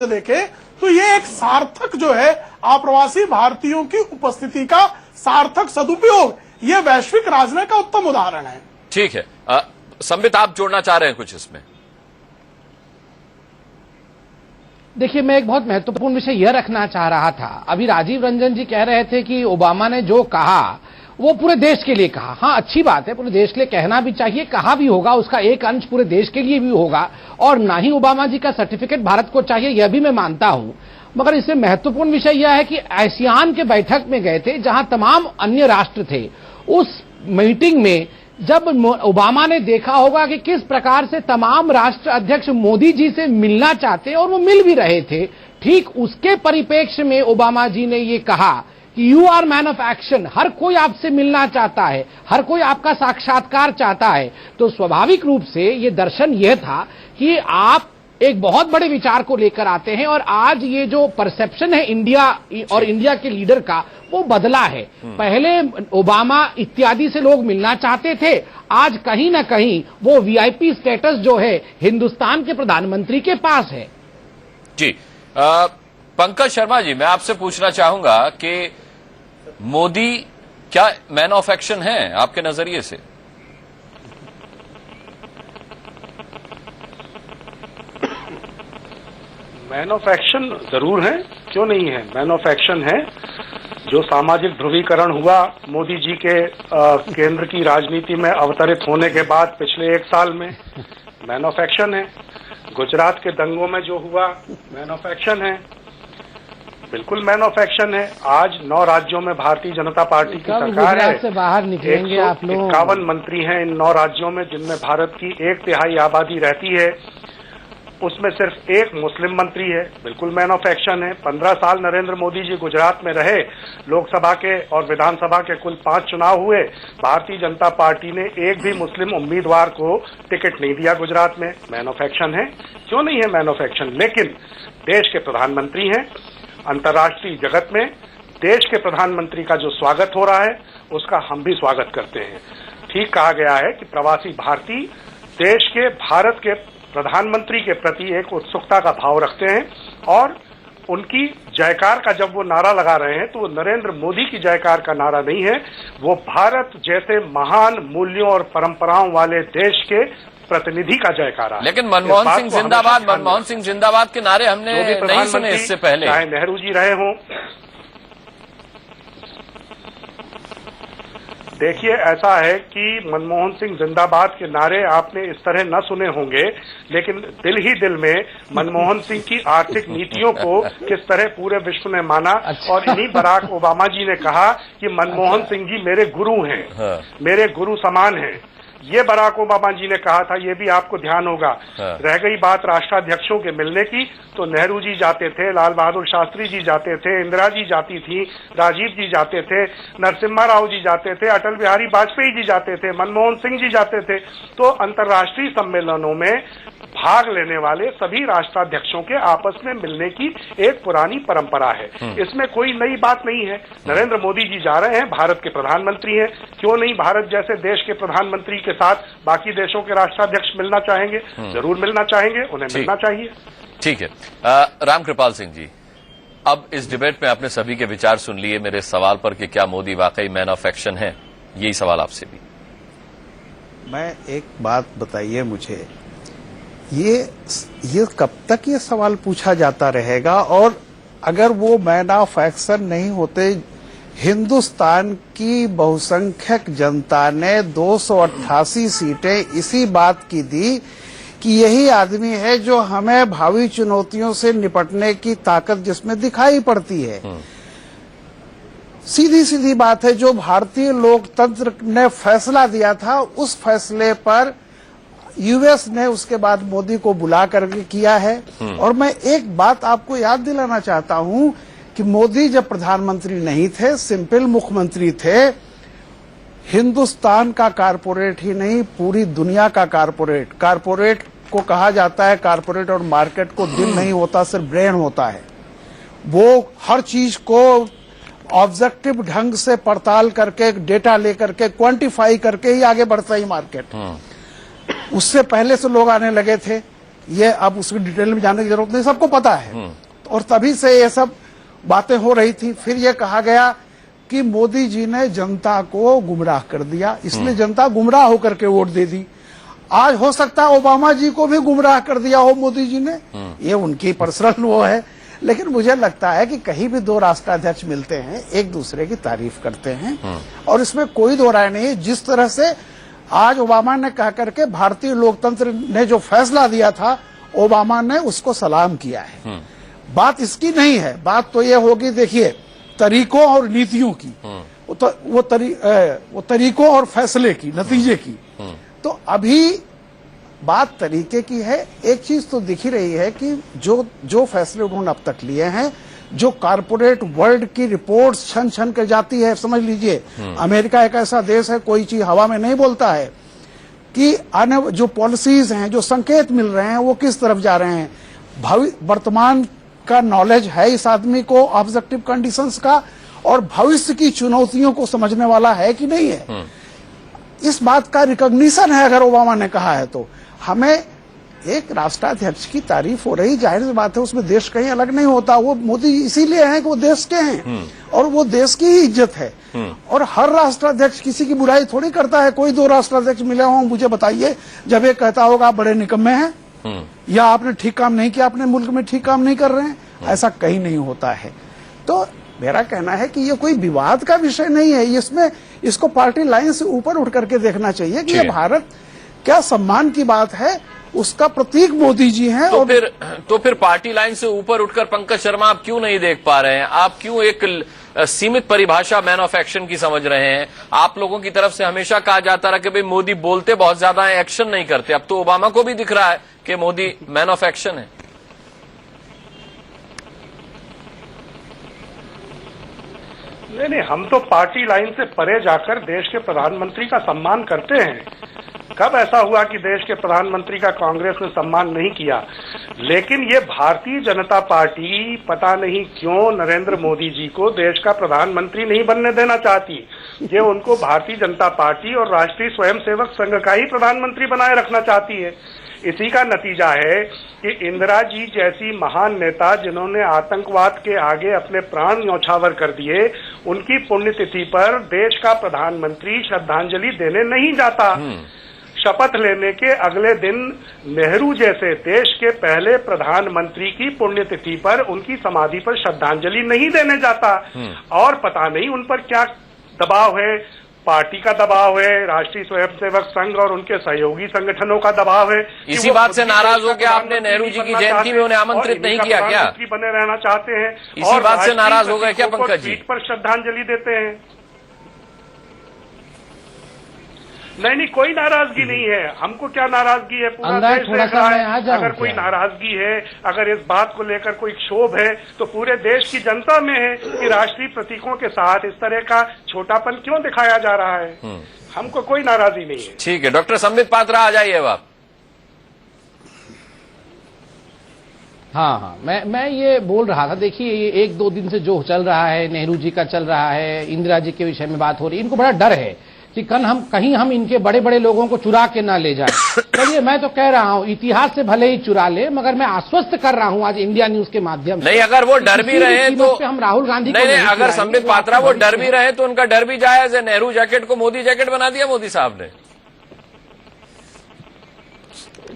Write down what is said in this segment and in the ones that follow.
देखें तो ये एक सार्थक जो है अप्रवासी भारतीयों की उपस्थिति का सार्थक सदुपयोग, ये वैश्विक राजनीति का उत्तम उदाहरण है। ठीक है, संबित आप जोड़ना चाह रहे हैं कुछ इसमें? देखिए, मैं एक बहुत महत्वपूर्ण विषय यह रखना चाह रहा था। अभी राजीव रंजन जी कह रहे थे कि ओबामा ने जो कहा वो पूरे देश के लिए कहा। हाँ, अच्छी बात है, पूरे देश के लिए कहना भी चाहिए, कहा भी होगा, उसका एक अंश पूरे देश के लिए भी होगा, और ना ही ओबामा जी का सर्टिफिकेट भारत को चाहिए, यह भी मैं मानता हूं। मगर इसमें महत्वपूर्ण विषय यह है कि आसियान के बैठक में गए थे जहां तमाम अन्य राष्ट्र थे। उस मीटिंग में जब ओबामा ने देखा होगा कि किस प्रकार से तमाम राष्ट्र अध्यक्ष मोदी जी से मिलना चाहते हैं और वो मिल भी रहे थे, ठीक उसके परिप्रेक्ष्य में ओबामा जी ने ये कहा कि you are man of action, हर कोई आपसे मिलना चाहता है, हर कोई आपका साक्षात्कार चाहता है। तो स्वाभाविक रूप से ये दर्शन यह था कि आप एक बहुत बड़े विचार को लेकर आते हैं, और आज ये जो परसेप्शन है इंडिया और इंडिया के लीडर का, वो बदला है। पहले ओबामा इत्यादि से लोग मिलना चाहते थे, आज कहीं ना कहीं वो वीआईपी स्टेटस जो है हिंदुस्तान के प्रधानमंत्री के पास है। जी, पंकज शर्मा जी, मैं आपसे पूछना चाहूंगा कि मोदी क्या मैन ऑफ एक्शन है आपके नजरिए से? मैन ऑफ एक्शन जरूर है, क्यों नहीं है, मैन ऑफ एक्शन है। जो सामाजिक ध्रुवीकरण हुआ मोदी जी के केंद्र की राजनीति में अवतरित होने के बाद पिछले 1 साल में, मैन ऑफ एक्शन है। गुजरात के दंगों में जो हुआ, मैन ऑफ एक्शन है, बिल्कुल मैन ऑफ एक्शन है। आज 9 राज्यों में भारतीय जनता पार्टी की सरकार है, से बाहर निकलेंगे आप लोग। 51 मंत्री हैं इन 9 राज्यों में, जिनमें भारत की 1/3 आबादी रहती है। उसमें सिर्फ 1 मुस्लिम मंत्री है, बिल्कुल मैन ऑफ एक्शन है। 15 साल नरेंद्र मोदी जी गुजरात में रहे, लोकसभा के और विधानसभा के कुल 5 चुनाव हुए, भारतीय जनता पार्टी ने एक भी मुस्लिम उम्मीदवार को टिकट नहीं दिया गुजरात में, मैन ऑफ एक्शन है, क्यों नहीं है मैन ऑफ एक्शन। लेकिन देश के प्रधानमंत्री हैं, अंतर्राष्ट्रीय जगत में देश के प्रधानमंत्री का जो स्वागत हो रहा है उसका हम भी स्वागत करते हैं। ठीक कहा गया है कि प्रवासी भारतीय देश के, भारत के प्रधानमंत्री के प्रति एक उत्सुकता का भाव रखते हैं, और उनकी जयकार का जब वो नारा लगा रहे हैं तो वो नरेंद्र मोदी की जयकार का नारा नहीं है, वो भारत जैसे महान मूल्यों और परंपराओं वाले देश के प्रतिनिधि का जयकारा है। लेकिन मनमोहन सिंह जिंदाबाद, मनमोहन सिंह जिंदाबाद के नारे हमने नहीं सुने इससे पहले, चाहे नेहरू जी रहे हों। देखिए, ऐसा है कि मनमोहन सिंह जिंदाबाद के नारे आपने इस तरह न सुने होंगे, लेकिन दिल ही दिल में मनमोहन सिंह की आर्थिक नीतियों को किस तरह पूरे विश्व ने माना। और इन्हीं बराक ओबामा जी ने कहा कि मनमोहन सिंह जी मेरे गुरु हैं, मेरे गुरु समान हैं, ये बराक ओबामा जी ने कहा था। ये भी आपको ध्यान होगा। रह गई बात राष्ट्राध्यक्षों के मिलने की, तो नेहरू जी जाते थे, लाल बहादुर शास्त्री जी जाते थे, इंदिरा जी जाती थी, राजीव जी जाते थे, नरसिम्हा राव जी जाते थे, अटल बिहारी वाजपेयी जी जाते थे, मनमोहन सिंह जी जाते थे। तो अंतर्राष्ट्रीय सम्मेलनों में भाग लेने वाले सभी राष्ट्राध्यक्षों के आपस में मिलने की एक पुरानी परंपरा है, इसमें कोई नई बात नहीं है। नरेंद्र मोदी जी जा रहे हैं, भारत के प्रधानमंत्री हैं, क्यों नहीं भारत जैसे देश के प्रधानमंत्री के साथ बाकी देशों के राष्ट्राध्यक्ष मिलना चाहेंगे, जरूर मिलना चाहेंगे, उन्हें मिलना चाहिए। ठीक है, रामकृपाल सिंह जी, अब इस डिबेट में आपने सभी के विचार सुन लिए मेरे सवाल पर कि क्या मोदी वाकई मैन ऑफ एक्शन है, यही सवाल आपसे भी। मैं एक बात बताइए मुझे, ये कब तक ये सवाल पूछा जाता रहेगा? और अगर वो मैन ऑफ एक्शन नहीं होते, हिंदुस्तान की बहुसंख्यक जनता ने 288 सीटें इसी बात की दी कि यही आदमी है जो हमें भावी चुनौतियों से निपटने की ताकत जिसमें दिखाई पड़ती है। सीधी सीधी बात है, जो भारतीय लोकतंत्र ने फैसला दिया था, उस फैसले पर यूएस ने उसके बाद मोदी को बुला करके किया है। और मैं एक बात आपको याद दिलाना चाहता हूं कि मोदी जब प्रधानमंत्री नहीं थे, सिंपल मुख्यमंत्री थे, हिंदुस्तान का कारपोरेट ही नहीं, पूरी दुनिया का कारपोरेट को कहा जाता है, कारपोरेट और मार्केट को दिल नहीं होता, सिर्फ ब्रेन होता है। वो हर चीज को ऑब्जेक्टिव ढंग से पड़ताल करके, डेटा लेकर के, क्वांटिफाई करके ही आगे बढ़ता है मार्केट। उससे पहले से लोग आने लगे थे, ये अब उसकी डिटेल में जाने की जरूरत नहीं, सबको पता है। और तभी से ये सब बातें हो रही थी। फिर ये कहा गया कि मोदी जी ने जनता को गुमराह कर दिया, इसलिए जनता गुमराह होकर के वोट दे दी। आज हो सकता है ओबामा जी को भी गुमराह कर दिया हो मोदी जी ने, ये उनकी पर्सनल वो है। लेकिन मुझे लगता है कि कहीं भी दो राष्ट्राध्यक्ष मिलते हैं, एक दूसरे की तारीफ करते हैं, और इसमें कोई दो राय नहीं। जिस तरह से आज ओबामा ने कह करके भारतीय लोकतंत्र ने जो फैसला दिया था, ओबामा ने उसको सलाम किया है। बात इसकी नहीं है, बात तो ये होगी, देखिए, तरीकों और नीतियों की, वो तरीकों और फैसले की, नतीजे की। तो अभी बात तरीके की है। एक चीज तो दिख ही रही है कि जो फैसले उन्होंने अब तक लिए हैं, जो कारपोरेट वर्ल्ड की रिपोर्ट्स छन छन कर जाती है, समझ लीजिए अमेरिका एक ऐसा देश है, कोई चीज हवा में नहीं बोलता है, कि आने जो पॉलिसीज हैं, जो संकेत मिल रहे हैं, वो किस तरफ जा रहे हैं। वर्तमान का नॉलेज है इस आदमी को ऑब्जेक्टिव कंडीशंस का, और भविष्य की चुनौतियों को समझने वाला है कि नहीं है, इस बात का रिकॉग्निशन है। अगर ओबामा ने कहा है तो हमें एक राष्ट्राध्यक्ष की तारीफ हो रही, जाहिर सी बात है, उसमें देश कहीं अलग नहीं होता। वो मोदी इसीलिए हैं कि वो देश के हैं, और वो देश की ही इज्जत है। और हर राष्ट्राध्यक्ष किसी की बुराई थोड़ी करता है। कोई दो राष्ट्राध्यक्ष मिले हों, मुझे बताइए, जब एक कहता होगा आप बड़े निकम्मे हैं, या आपने ठीक काम नहीं किया, अपने मुल्क में ठीक काम नहीं कर रहे हैं, ऐसा कहीं नहीं होता है। तो मेरा कहना है कि ये कोई विवाद का विषय नहीं है, इसमें इसको पार्टी लाइन से ऊपर उठ करके देखना चाहिए कि ये भारत क्या सम्मान की बात है, उसका प्रतीक मोदी जी हैं। तो फिर पार्टी लाइन से ऊपर उठकर पंकज शर्मा आप क्यों नहीं देख पा रहे हैं? आप क्यों एक सीमित परिभाषा मैन ऑफ एक्शन की समझ रहे हैं? आप लोगों की तरफ से हमेशा कहा जाता रहा कि भाई मोदी बोलते बहुत ज्यादा है, एक्शन नहीं करते। अब तो ओबामा को भी दिख रहा है कि मोदी मैन ऑफ एक्शन है। नहीं, हम तो पार्टी लाइन से परे जाकर देश के प्रधानमंत्री का सम्मान करते हैं। कब ऐसा हुआ कि देश के प्रधानमंत्री का कांग्रेस ने सम्मान नहीं किया? लेकिन ये भारतीय जनता पार्टी पता नहीं क्यों नरेंद्र मोदी जी को देश का प्रधानमंत्री नहीं बनने देना चाहती। ये उनको भारतीय जनता पार्टी और राष्ट्रीय स्वयंसेवक संघ का ही प्रधानमंत्री बनाए रखना चाहती है। इसी का नतीजा है कि इंदिरा जी जैसी महान नेता, जिन्होंने आतंकवाद के आगे अपने प्राण न्यौछावर कर दिए, उनकी पुण्यतिथि पर देश का प्रधानमंत्री श्रद्धांजलि देने नहीं जाता। शपथ लेने के अगले दिन नेहरू जैसे देश के पहले प्रधानमंत्री की पुण्यतिथि पर उनकी समाधि पर श्रद्धांजलि नहीं देने जाता। और पता नहीं उन पर क्या दबाव है, पार्टी का दबाव है, राष्ट्रीय स्वयंसेवक संघ और उनके सहयोगी संगठनों का दबाव है। इसी बात से नाराज हो के आपने नेहरू जी की जयंती में उन्हें आमंत्रित नहीं किया क्या? बने रहना चाहते हैं। इसी बात से नाराज हो गए क्या पंकज जी? पर श्रद्धांजलि देते हैं। नहीं, कोई नाराजगी नहीं है। हमको क्या नाराजगी है? पूरा देश देख रहा है। अगर कोई नाराजगी है, अगर इस बात को लेकर कोई क्षोभ है, तो पूरे देश की जनता में है कि राष्ट्रीय प्रतीकों के साथ इस तरह का छोटापन क्यों दिखाया जा रहा है। हमको कोई नाराजगी नहीं है। ठीक है, डॉक्टर संबित पात्रा आ जाइए अब आप। हाँ, मैं ये बोल रहा था, देखिए ये एक दो दिन से जो चल रहा है, नेहरू जी का चल रहा है, इंदिरा जी के विषय में बात हो रही है, इनको बड़ा डर है कि कहीं हम इनके बड़े बड़े लोगों को चुरा के ना ले जाए। चलिए, मैं तो कह रहा हूं, इतिहास से भले ही चुरा ले, मगर मैं आश्वस्त कर रहा हूं आज इंडिया न्यूज के माध्यम से। नहीं, अगर वो डर भी रहे तो हम राहुल गांधी नहीं, अगर संबित पात्रा वो डर भी रहे तो उनका डर भी जायज है। नेहरू जैकेट को मोदी जैकेट बना दिया मोदी साहब ने।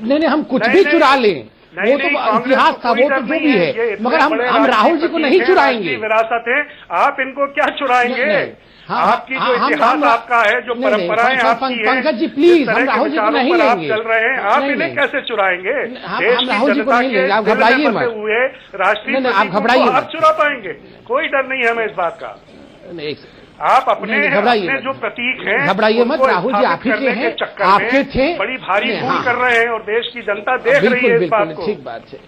नहीं, हम कुछ भी चुरा लें, वो तो इतिहास था, वो तो जो भी है, मगर हम राहुल जी को नहीं चुराएंगे। विरासत है, आप इनको क्या चुराएंगे? आपकी जो इतिहास आपका है, जो परंपराएं आपकी हैं, पंकज जी प्लीज, हम राहुल जी को नहीं लेंगे। चल रहे हैं, आप इन्हें कैसे चुराएंगे? हम राहुल जी को नहीं लेंगे, आप घबराइए मत। हुए राष्ट्रीय आप घबराइए मत, आप चुरा पाएंगे, कोई डर नहीं है हमें इस बात का। आप अपने जो प्रतीक हैं, घबराइए मत, राहुल जी आप ही के हैं, आपके थे, बड़ी भारी भूल कर रहे हैं और देश की जनता देख रही है इस बात को। ठीक बात है।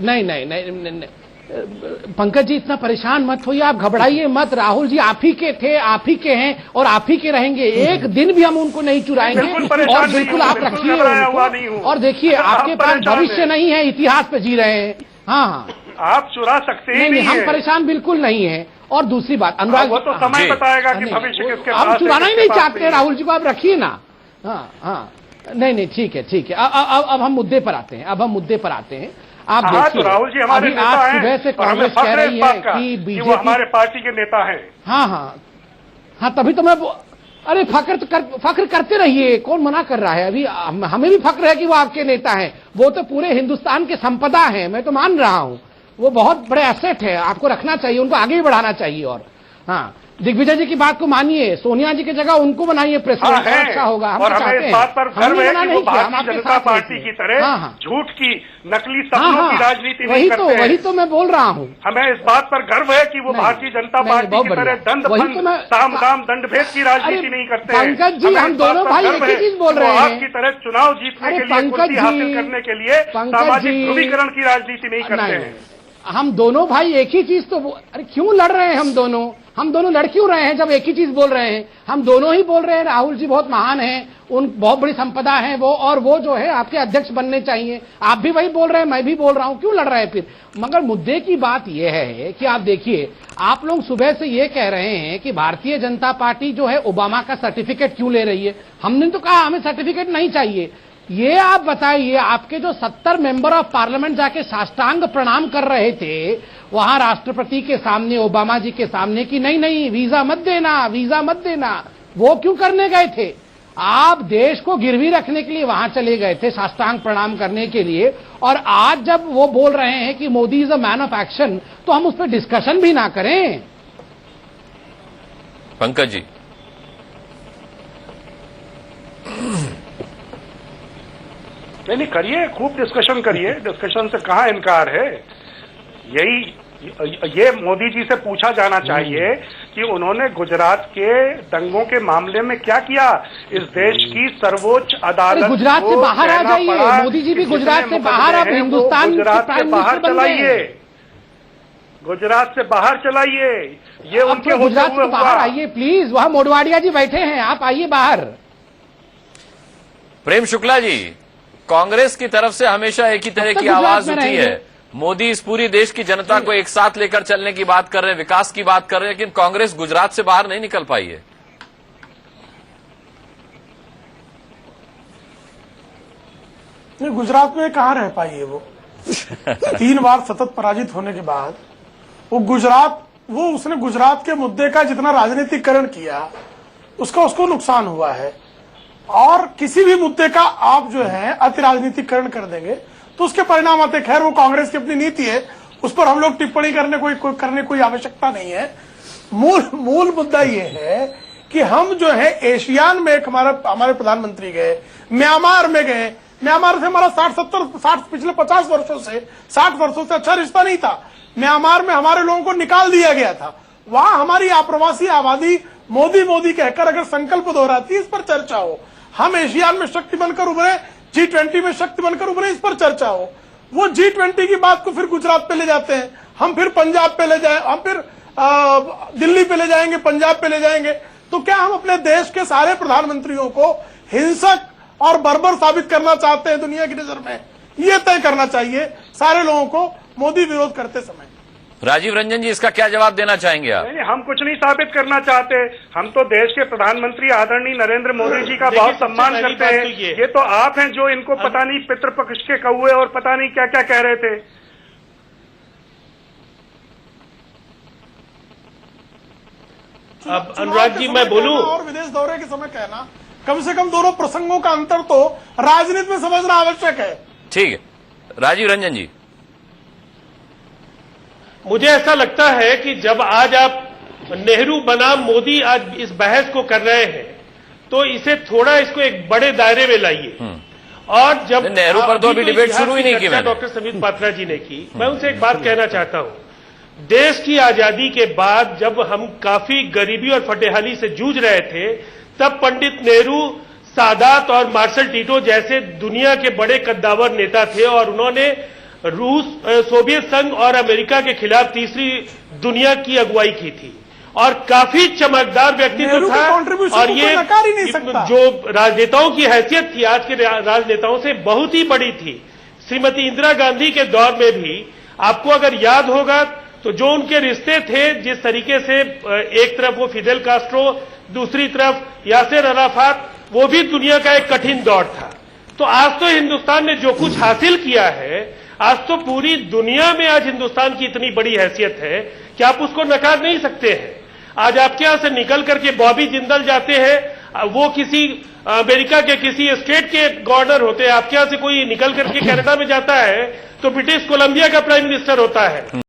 नहीं, पंकज जी इतना परेशान मत होइए, आप घबराइए मत। राहुल जी आप ही के थे, आप ही के हैं और आप ही के रहेंगे। एक दिन भी हम उनको नहीं चुराएंगे। और बिल्कुल आप रखिए उनको। और देखिए, आपके पास भविष्य नहीं है, इतिहास पे जी रहे हैं। हाँ, आप चुरा सकते हैं। नहीं, हम परेशान बिल्कुल नहीं है। और दूसरी बात, अनुराग, वो तो समय बताएगा कि भविष्य किसके पास है। आप चुराना ही नहीं चाहते राहुल जी को, आप रखिए ना। हाँ, नहीं ठीक है अब हम मुद्दे पर आते हैं आप हाँ, देखिए तो राहुल जी हमारे अभी नेता आज हैं सुबह से और हमें कांग्रेस कह फख्र है रही इस है बात का कि वो बीजेपी हमारे पार्टी के नेता हैं। हाँ तभी तो मैं अरे फख्र करते रहिए, कौन मना कर रहा है? अभी हमें भी फख्र है कि वो आपके नेता हैं, वो तो पूरे हिंदुस्तान की संपदा है, मैं तो मान रहा हूं, वो बहुत बड़े एसेट है, आपको रखना चाहिए, उनको आगे भी बढ़ाना चाहिए। और हाँ, दिग्विजय जी की बात को मानिए, सोनिया जी की जगह उनको बनाइए प्रेसिडेंट, अच्छा होगा। हम और हमें इस बात पर गर्व है कि वो भारतीय जनता पार्टी की तरह झूठ की, नकली सपनों की राजनीति नहीं करते हैं। वही तो मैं बोल रहा हूँ, हमें इस बात पर गर्व है कि वो भारतीय जनता पार्टी की तरह साम दाम दंड भेद की राजनीति नहीं करते हैं। पंकज जी, हम दोनों भाई एक ही चीज बोल रहे हैं, आपकी तरह चुनाव जीतने के लिए, कुर्सी हासिल करने के लिए सामाजिक ध्रुवीकरण की राजनीति नहीं करते हैं। हम दोनों भाई एक ही चीज तो अरे क्यों लड़ रहे हैं? हम दोनों लड़ क्यों रहे हैं जब एक ही चीज बोल रहे हैं? हम दोनों ही बोल रहे हैं राहुल जी बहुत महान हैं, उन बहुत बड़ी संपदा है वो, और वो जो है आपके अध्यक्ष बनने चाहिए। आप भी वही बोल रहे हैं, मैं भी बोल रहा हूं, क्यों लड़ रहे हैं फिर? मगर मुद्दे की बात यह है कि आप देखिए, आप लोग सुबह से ये कह रहे हैं कि भारतीय जनता पार्टी जो है ओबामा का सर्टिफिकेट क्यों ले रही है। हमने तो कहा हमें सर्टिफिकेट नहीं चाहिए। ये आप बताइए, आपके जो 70 मेंबर ऑफ पार्लियामेंट जाके साष्टांग प्रणाम कर रहे थे वहां राष्ट्रपति के सामने, ओबामा जी के सामने, कि नहीं वीजा मत देना, वो क्यों करने गए थे? आप देश को गिरवी रखने के लिए वहां चले गए थे साष्टांग प्रणाम करने के लिए, और आज जब वो बोल रहे हैं कि Modi is a man of action, तो हम उस पर डिस्कशन भी ना करें? पंकज जी, नहीं करिए, खूब डिस्कशन करिए, डिस्कशन से कहाँ इनकार है। ये मोदी जी से पूछा जाना चाहिए कि उन्होंने गुजरात के दंगों के मामले में क्या किया। इस देश की सर्वोच्च अदालत गुजरात से बाहर आ जाइए, मोदी जी भी गुजरात से बाहर, अब हिंदुस्तान गुजरात से बाहर चलाइए, गुजरात से बाहर चलाइए। ये उनके गुजरात से बाहर आइए प्लीज, वहां मोडवाडिया जी बैठे हैं, आप आइए बाहर। प्रेम शुक्ला जी, कांग्रेस की तरफ से हमेशा एक ही तरह की आवाज उठी है, मोदी इस पूरी देश की जनता को एक साथ लेकर चलने की बात कर रहे हैं, विकास की बात कर रहे हैं, लेकिन कांग्रेस गुजरात से बाहर नहीं निकल पाई है। नहीं, गुजरात में कहां रह पाई है वो 3 बार सतत पराजित होने के बाद। उसने गुजरात के मुद्दे का जितना राजनीतिकरण किया उसको नुकसान हुआ है, और किसी भी मुद्दे का आप जो है अति राजनीतिकरण कर देंगे तो उसके परिणाम आते। खैर, वो कांग्रेस की अपनी नीति है, उस पर हम लोग टिप्पणी करने कोई आवश्यकता नहीं है। मूल मुद्दा ये है कि हम जो है एशियान में, हमारे प्रधानमंत्री गए, म्यांमार में गए, म्यांमार से हमारा 60 पिछले 50 वर्षों से 60 वर्षों से अच्छा रिश्ता नहीं था। म्यांमार में हमारे लोगों को निकाल दिया गया था, वहां हमारी आप्रवासी आबादी मोदी कहकर अगर संकल्प दोहराती है, इस पर चर्चा हो। हम एशियान में शक्ति बनकर उभरे, G20 में शक्ति बनकर उभरे, इस पर चर्चा हो। वो G20 की बात को फिर गुजरात पे ले जाते हैं, हम फिर पंजाब पे ले जाए, हम फिर दिल्ली पे ले जाएंगे, पंजाब पे ले जाएंगे। तो क्या हम अपने देश के सारे प्रधानमंत्रियों को हिंसक और बर्बर साबित करना चाहते हैं दुनिया की नजर में? ये तय करना चाहिए सारे लोगों को मोदी विरोध करते समय। राजीव रंजन जी, इसका क्या जवाब देना चाहेंगे आप? नहीं, हम कुछ नहीं साबित करना चाहते। हम तो देश के प्रधानमंत्री आदरणीय नरेंद्र मोदी जी का बहुत सम्मान करते हैं। ये तो आप हैं जो इनको पता नहीं पितृपक्ष के कौए और पता नहीं क्या क्या कह रहे थे। अब अनुराग जी, मैं बोलूं, और विदेश दौरे के समय कहना, कम से कम दोनों प्रसंगों का अंतर तो राजनीति में समझना आवश्यक है। ठीक है, राजीव रंजन जी। मुझे ऐसा लगता है कि जब आज आप नेहरू बनाम मोदी आज इस बहस को कर रहे हैं, तो इसे थोड़ा, इसको एक बड़े दायरे में लाइए। और जब नेहरू पर तो अभी डिबेट शुरू ही नहीं की मैंने, डॉक्टर समीत पात्रा जी ने की, मैं उनसे एक बात कहना चाहता हूं। देश की आजादी के बाद जब हम काफी गरीबी और फटेहाली से जूझ रहे थे, तब पंडित नेहरू, सादात और मार्शल टीटो जैसे दुनिया के बड़े कद्दावर नेता थे, और उन्होंने रूस, सोवियत संघ और अमेरिका के खिलाफ तीसरी दुनिया की अगुवाई की थी, और काफी चमकदार व्यक्तित्व था। और ये जो राजनेताओं की हैसियत थी आज के राजनेताओं से बहुत ही बड़ी थी। श्रीमती इंदिरा गांधी के दौर में भी आपको अगर याद होगा तो जो उनके रिश्ते थे, जिस तरीके से एक तरफ वो फिदेल कास्ट्रो, दूसरी तरफ यासिर अराफात, वो भी दुनिया का एक कठिन दौर था। तो आज तो हिंदुस्तान ने जो कुछ हासिल किया है, आज तो पूरी दुनिया में आज हिंदुस्तान की इतनी बड़ी हैसियत है कि आप उसको नकार नहीं सकते हैं। आज आपके यहां से निकल करके बॉबी जिंदल जाते हैं, वो किसी अमेरिका के किसी स्टेट के गवर्नर होते हैं, आपके यहां से कोई निकल करके कनाडा में जाता है तो ब्रिटिश कोलंबिया का प्राइम मिनिस्टर होता है।